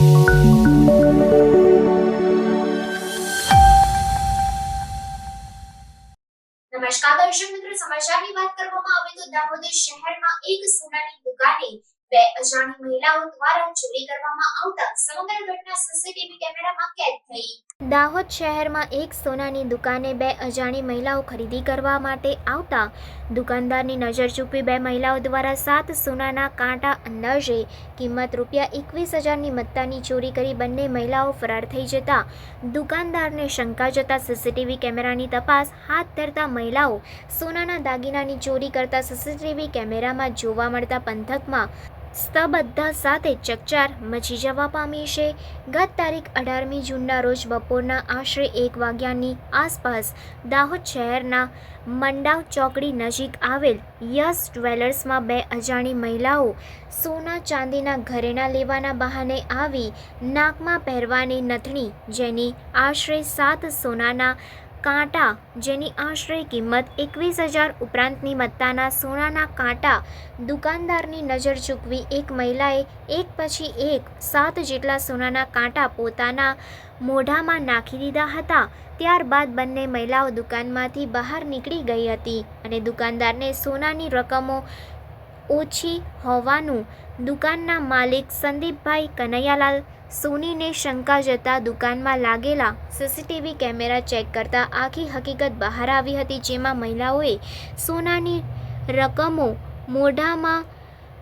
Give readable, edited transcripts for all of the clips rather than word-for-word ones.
નમસ્કાર દર્શક મિત્રો, સમાચારની વાત કરવામાં આવે તો દાહોદ શહેરમાં એક સોનાની દુકાને બે અજાણી મહિલાઓ દ્વારા ચોરી કરવામાં આવતા સમગ્ર ઘટના સીસીટીવી કેમેરામાં કેદ થઈ। દાહોદ શહેરમાં એક સોનાની દુકાને બે અજાણી મહિલાઓ ખરીદી કરવા માટે આવતા દુકાનદારની નજર ચૂકવી બે મહિલાઓ દ્વારા 7 સોનાના કાંટા અંદાજે કિંમત ₹21,000ની મત્તાની ચોરી કરી બંને મહિલાઓ ફરાર થઈ જતા દુકાનદારને શંકા જતા સીસીટીવી કેમેરાની તપાસ હાથ ધરતા મહિલાઓ સોનાના દાગીનાની ચોરી કરતા સીસીટીવી કેમેરામાં જોવા મળતા પંથકમાં સ્તબ્ધતા સાથે ચકચાર મચી જવા પામી છે। ગત તારીખ 18મી જૂનના રોજ બપોરના આશરે 1 વાગ્યાની આસપાસ દાહોદ શહેરના મંડાવ ચોકડી નજીક આવેલ યશ જ્વેલર્સમાં બે અજાણી મહિલાઓ સોના ચાંદીના ઘરેણાં લેવાના બહાને આવી નાકમાં પહેરવાની નથણી જેની આશરે 7 સોનાના કાંટા જેની આશરે કિંમત 21,000 ઉપરાંતની મત્તાના સોનાના કાંટા દુકાનદારની નજર ચૂકવી એક મહિલાએ એક પછી એક 7 જેટલા સોનાના કાંટા પોતાના મોઢામાં નાખી દીધા હતા। ત્યારબાદ બંને મહિલાઓ દુકાનમાંથી બહાર નીકળી ગઈ હતી અને દુકાનદારને સોનાની રકમો ઓછી હોવાનું દુકાનના માલિક સંદીપભાઈ કનૈયાલાલ સોનીને શંકા જતા દુકાનમાં લાગેલા સીસીટીવી કેમેરા ચેક કરતા આખી હકીકત બહાર આવી હતી, જેમાં મહિલાઓએ સોનાની રકમો મોઢામાં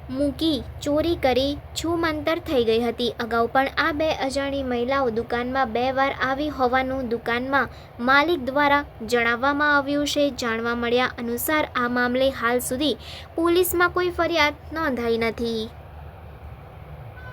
મૂકી ચોરી કરી છૂમંતર થઈ ગઈ હતી। અગાઉ પણ આ બે અજાણી મહિલાઓ દુકાનમાં 2 વાર આવી હોવાનું દુકાનમાં માલિક દ્વારા જણાવવામાં આવ્યું છે। જાણવા મળ્યા અનુસાર આ મામલે હાલ સુધી પોલીસમાં કોઈ ફરિયાદ નોંધાઈ નથી।